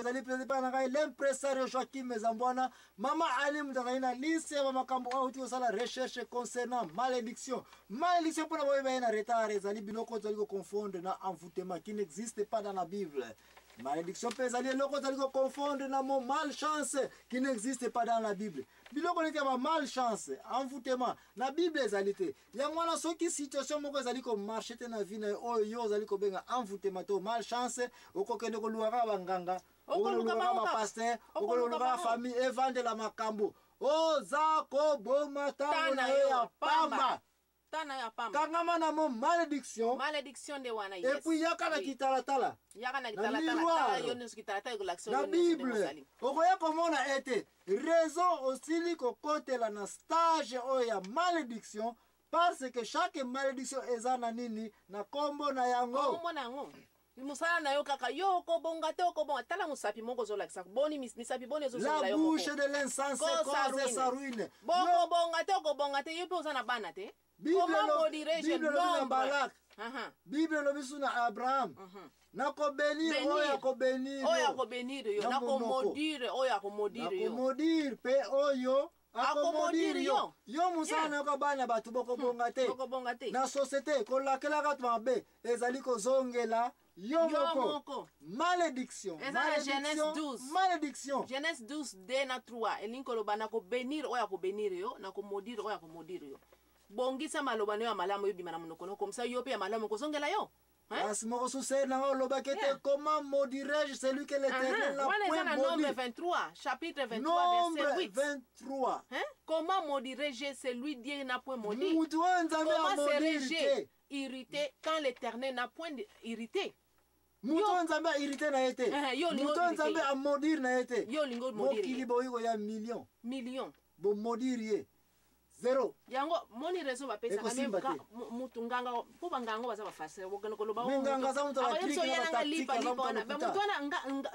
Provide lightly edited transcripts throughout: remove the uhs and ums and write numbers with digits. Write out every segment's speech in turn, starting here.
l'impresario Joachim Mezambwana, Mama Alim Daraina, lycée, Mama Kambo, la recherche concernant malédiction. Malédiction pour la retard, les alibis biloko zaliko confondre na envoûtement qui n'existe pas dans la Bible. Malédiction peut aller loko zaliko confondre na mon malchance qui n'existe pas dans la Bible. Biloko n'était pas malchance, envoûtement. La Bible est alité. Il y a moi ce qui situation moko zaliko marcher na vie na yo zaliko benga envoûtement to malchance okokende ko luara banganga. Okoluka pasteur, okoluka famille evande la makambo. Ozako boma tana ya pamba. Tana ya pamba. Kangama na mo malédiction. Malédiction de wana yes. Et puis yaka na kitalatala. Yaka na kitalatala yones kitalatala ko l'action. La Bible. Okoya komona ete raison aussi ko kotela na stage o ya malédiction parce que chaque malédiction ezana nini na kombo na yango. Kombo na yango. Musala na yo kaka yo ko bonga te ko bonga tala musapi moko zo lakisa boni misapi boni zo la yo bouche de l'insensé cause sa ruine. Boko bonga te yo pe osana bana te. Comment modirer je nombre? Bible lo bisu na Abraham. Na ko bénir oya ko bénir. Oya ko bénir yo na ko modire oya ko modire yo. Na ko modire pe oyo akomodiri yo. Yo musana ko bana batu boko bonga te. Boko bonga te. Na société ko lakela ka tmabe ezali ko zongela yo moko. Malédiction. Genèse 12. Malédiction. Genèse 12 de na 3 elinko lo bana ko bénir oya ko bénir yo na ko modire oya ko modire yo. Bongisa malobano ya malamu yo bimana munokono comme ça yo pe ya malamu ko zongela yo. Asmo suse na loba kete comment modirais-je celui que l'Éternel n'a point maudit. Nombre 23, chapitre 23 nombre verset 8. 23. Comment modirais-je celui Dieu n'a point maudit? Comment serais-je irrité quand l'Éternel n'a point irrité? Mouton nzambe irrité na été. Mouton nzambe a maudire na été. Yo lingo maudire. Mokilibo iko ya million. Million. Bo maudire. Zero. Yango moni rezo ba pesa na memka mutu nganga po bangango baza ba fase wogana ko loba nganga za mutu la trick na tactique ba mutu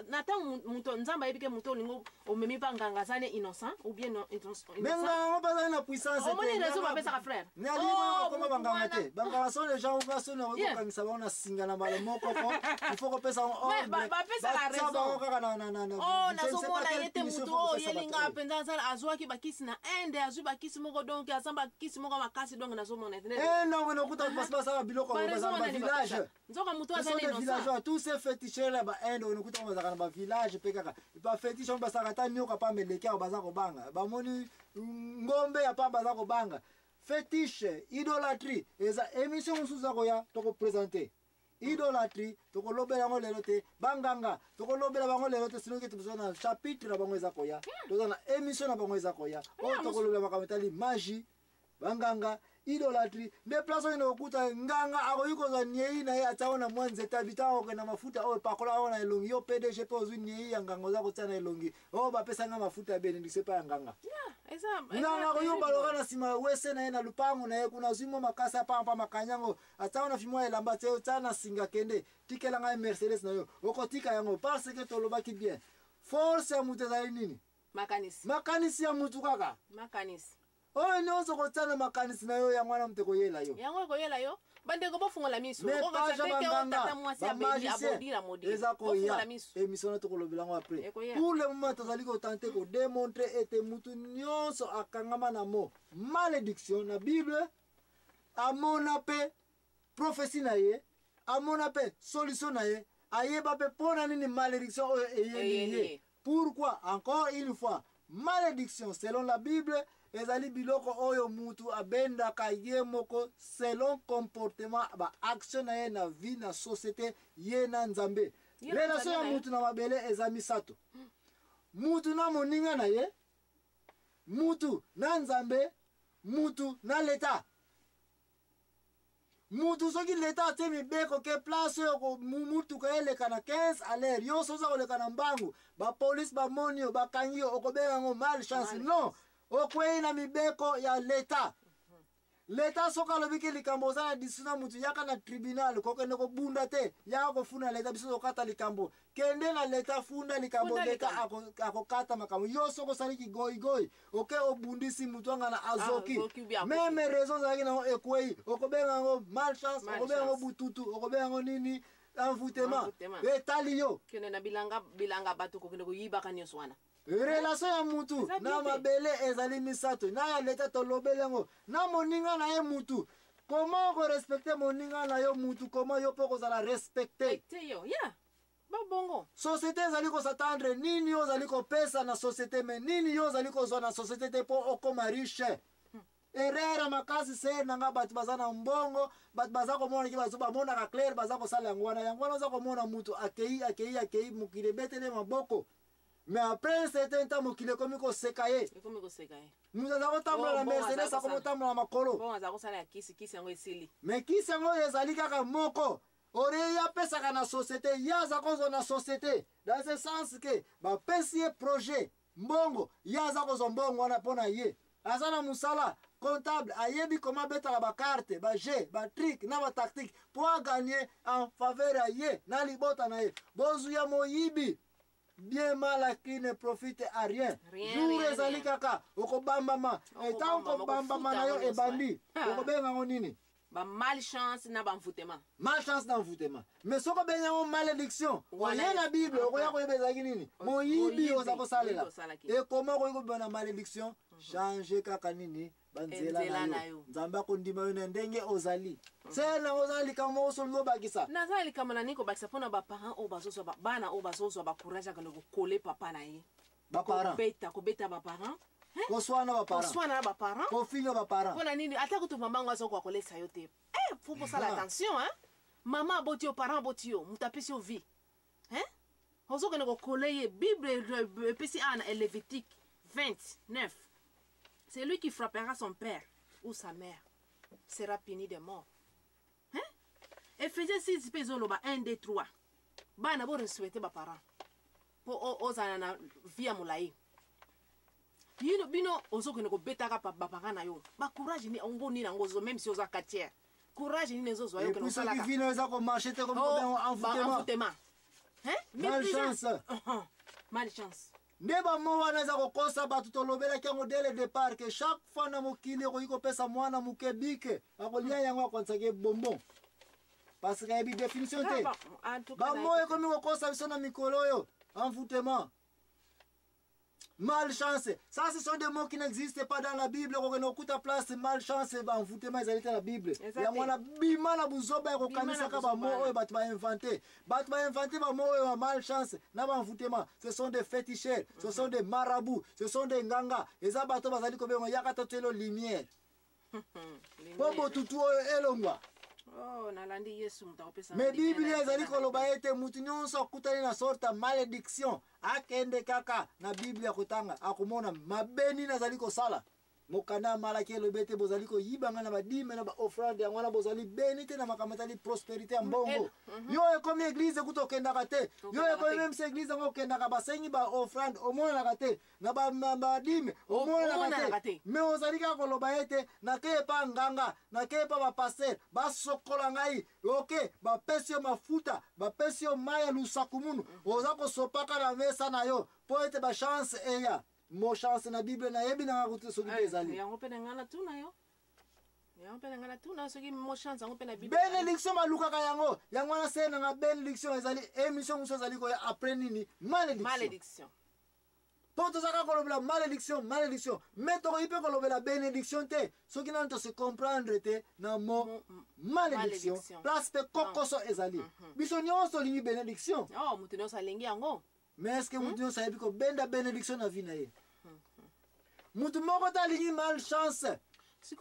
na ta mutu nzamba yebike mutu lingo o memi pa nganga zane innocent ou bien non innocent. Nganga ba na puissance. Moni rezo ba pesa ka frère. Ne ali ba ko banganga te. Banganga sont les gens où sont na ko kangisa ba na singa na mala moko ko. Il faut ko pesa on. Ba pesa la raison. Oh na so mona yete mutu o yelinga penza za azwaki bakisi na ende azu bakisi moko donc asamba kisi moko makasi donc nazo mona internet. Non no kuta basa biloko ba village. Nzoka mutu azana no village tous ces féticheurs là ba endo no kuta bazaka ba village pe kaka. Ba fétiche on basaka ta nyoka pa meleka baza ko banga. Ba moni ngombe ya pa baza ko banga. Fétiche, idolâtrie, eza émission musuza ko ya to ko présenter. Idolâtrie, toko lobela ngo lelo te, banganga, toko lobela bango lelo te sino ke tuzona chapitre na bango ezako ya. Tozana émission na bango ezako ya. O toko lobela makametali magie, banganga, idolâtrie. Mais place ino okuta nganga ako yuko za nyei na ya taona mwanze tabita o na mafuta o pakola o na elongi yo PDG pe ozu nyei ya nganga za kotana elongi. O ba pesa nga mafuta bene ndi sepa ya nganga. Eza nganga ko yo baloga na sima wese na na lupango na kuna zimo makasa pampa makanyango ataona fimo elamba te otana singa kende tikela nga Mercedes na yo okotika yango parce que tolobaki bien force ya mutu za nini makanisi ya mutu kaka makanisi oh no zo kotana makanisi na yo ya mwana mteko yela yo yango ko yela yo bande ko bofungola miso ko ka tete o tata mwasi abeli abodira modira ezako ya émission to kolobela ngo après pour le moment tozali ko tenter ko démontrer ete mutu nyonso akangama na mo malédiction na Bible amona pe prophétie na ye amona pe solution na ye ayeba pe pona nini malédiction eyeye. Pourquoi encore une fois malédiction selon la Bible ezali biloko oyo mutu abenda ka ye moko selon comportement ba action na ye na vie na société ye na nzambe. Relation ya mutu na mabele ezami sato. Mutu na moninga na ye, mutu na nzambe, mutu na leta. Mutu soki leta temi beko ke place yo mutu ka eleka na 15 à l'heure yo soza ko leka na mbangu ba police ba monio ba kangio okobeka ngo malchance non okwe na mibeko ya leta. Leta soka lobiki likambo za disuna mutu yaka na tribunal ko kende ko bunda te yaka ko funa leta biso kata likambo kende na leta funda likambo leta ako kata makambo yo soko saliki goi oke obundisi mutu anga na azoki même raison za kina ekwe okobenga ngo malchance okobenga ngo bututu okobenga ngo nini envoûtement etali yo kende na bilanga bato kokende koyibaka nyonso wana relation ya mutu na mabele ezali misato na ya leta tolobeli yango na moninga na ye mutu comment korespecte moninga na yo mutu comment yo mpo kozala respecte yo ya babongo société ezali kosatendre nini yo ozali kopesa na société me nini yo ozali kozwa na société te mpo okoma riche erreur makasi se nanga bato baza na mbongo bato baza komona ki bazo bamonaka clair baza kosala yango wana oza komona mutu akei mokili ebetele maboko mais après un certain temps mokili ekomi koseka ye mutu aza kotambola na mercedes akomotambola na makolo mais kisi yango ezali kaka moko oreyi apesaka na société ye aza kozwa na société dans ce sens ke bapesi ye projet mbongo ye aza kozwa mbongo wana mpo na ye aza na mosala comptable ayebi koma abetaka bakarte baje batrik na batactique mpo aganye en faveur ya ye na libota na ye bozuya moyibi bien mal qui ne profite à rien jour ezali kaka okobambama etan kobambama na yo ebandi okobenga ngo nini malchance na envoûtement malchance na envoûtement mais soko obenga ngo malédiction oye na bible okoya koyeba ezalaki nini moyibi oza kosalela ekoma okoyi kobiba na malédiction change kaka nini banzela na yo nzambe akondima yo na ndenge ozali sena ozali kama osolo bakisa nazali kama na niko bakisa pona ba parents o bazozwa bana o bazozwa ba courage kana ko coller papa na ye ba parents kobeta ba parents koswana ba parents kofinga ba parents pona nini ata kutu mamango azo kwa kolesa yo te faut pour ça l'attention maman aboti yo parents aboti yo mutapisi yo vie ozo kana ko coller ye bible pesi ana Lévitique 29. C'est lui qui frappera son père ou sa mère sera puni de mort. Ephésiens 6 pezoloba 1 2 3. Bana bo respecter ba parents. Po ozana na via mulai. Bino ozoko ne ko betaka ba parents na yo. Ba courage ni ongo ni ngozo même si oza quartier. Courage ni nezo yo ke no sala. Et puis vino eza ko marcher te comme envoûtement. Malchance. Malchance. Nde bamo wana eza kokosa bato tolobelaki yango dès le départ ke chaque fois na mokili ekoki kopesa mwana moke bike akolia yango akonsake bonbon parce que ayebi définition te bamo ekomi kokosa biso na mikolo oyo envoûtement malchance ça ce sont des mots qui n'existent pas dans la Bible kokende okuta place malchance envoûtement ezali te na Bible yango wana bima na buzoba ya kokanisaka bamo oyo bato bainvente bamo oyo ya malchance na envoûtement ce sont des féticheurs ce sont des marabouts ce sont des nganga eza bato bazali kobenga yaka totelo lumière po botutu oyo elongwa nalandi Yesu mutapesa mais Bible ezali koloba ete mutu nyonso akutani na sorte malédiction akende kaka na Bible akotanga akomona mabeni nazali kosala mokana malaki elobete bozali koyibanga na badime na ba offrande yango wana bozali beni te na makambo ezali prospérité ya mbongo yo ekomi église kuta okendaka te yo ekomi même se église yango okendaka basengi ba offrande omonanaka te na badime omonanaka te mais ozali kaka koloba ete nake epa nganga nake epa bapaster basokola ngai oke bapesi yo mafuta bapesi yo mai ya lusaku munu oza kosopaka na mesa na yo mpo ete bachance eya mo chance na Bible na yebi na kutu soki ezali yango pe ngana tu na yo yango pe ngana tu na soki mo chance yango pe na Bible bénédiction malukaka yango na se na bénédiction ezali émission muso ezali ko après nini malédiction poto zaka kolobela malédiction mais to ipe kolobela bénédiction te soki na to se comprendre te na mo malédiction place pe kokoso ezali biso nyonso lingi bénédiction mutu nyonso alingi yango mais est-ce que mutu nyonso ayebi kobenda bénédiction na vie na ye mutu moko talingi malchance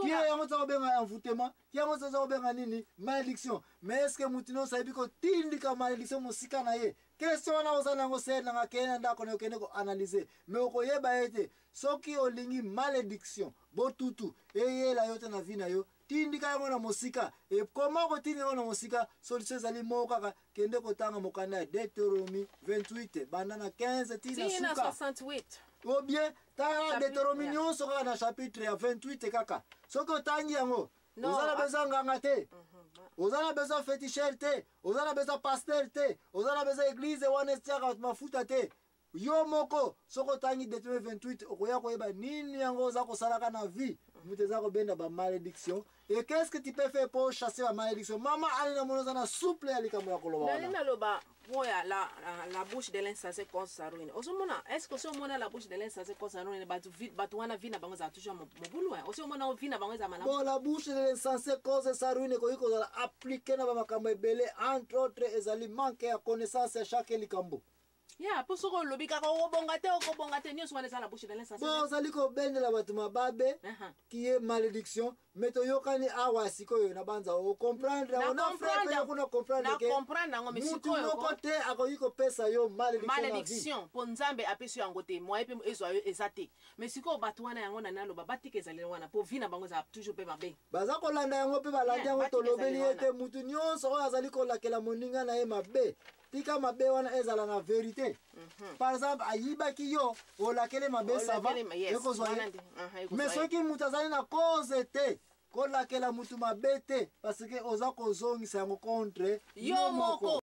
kia yango toza kobenga envoûtement kia yango toza kobenga nini malédiction mais est-ce que mutu nyonso ayebi kotindika malédiction mosika na ye question wana ozala yango ser nanga keye na ndako na okende koanalyse mais okoyeba ete soki olingi malédiction botutu eyela yo te na vie na yo tindika yango na mosika ekoma kotindika yango na mosika solution ezali moko kaka kende kotanga mokanda ya Deutéronomie 28 banda na 15 tina suka 68 ou bien tanga Deutéronomie nyonso kaka na chapitre ya 28 kaka soki otangi yango ozala besoin nganga te ozala besoin féticheur te ozala besoin pasteur te ozala besoin église wana etiaka mafuta te yo moko soki otangi Deutéronomie 28 okoya koyeba nini yango oza kosalaka na vie muteza ko benda ba malédiction. Et qu'est-ce que tu peux faire pour chasser la malédiction? Maman alina monozana souple alikamula koloba. Nalina loba boya la bouche de l'insensé cause sa ruine. Osomona, est-ce que osomona la bouche de l'insensé cause sa ruine batu wana vina bango za toujours mobulu hein? Osomona vina bango za malamu. Bon, la bouche de l'insensé cause sa ruine ko iko za appliquer na ba makambo ebele, entre autres ezali manque ya connaissance ya chaque likambo. Yeah, pour ce que le bika ko bongate nyo soane za la bouche de l'insensé. Bon, zali ko bendela batu mababe qui est malédiction, mais to yokani awa sikoyo na banza o comprendre, on a frère ko na comprendre que. Na comprendre ngo misiko yo. Mutu kote akoyiko pesa yo malédiction pour nzambe apesu yango te, moi epe ezo ezate. Mais siko batu wana yango na nalo babati kezali wana pour vina bango za toujours pe mabe. Baza ko landa yango pe balanda yango to lobeli ete mutu nyonso oyo azali ko lakela moninga na ye mabe. Tika mabe wana ezala na vérité. Par exemple, ayibaki yo olakele mabe ça va. Mais ce qui mutazali na cause te kolakela mutu mabe te parce que oza kozongisa yango contre yo moko.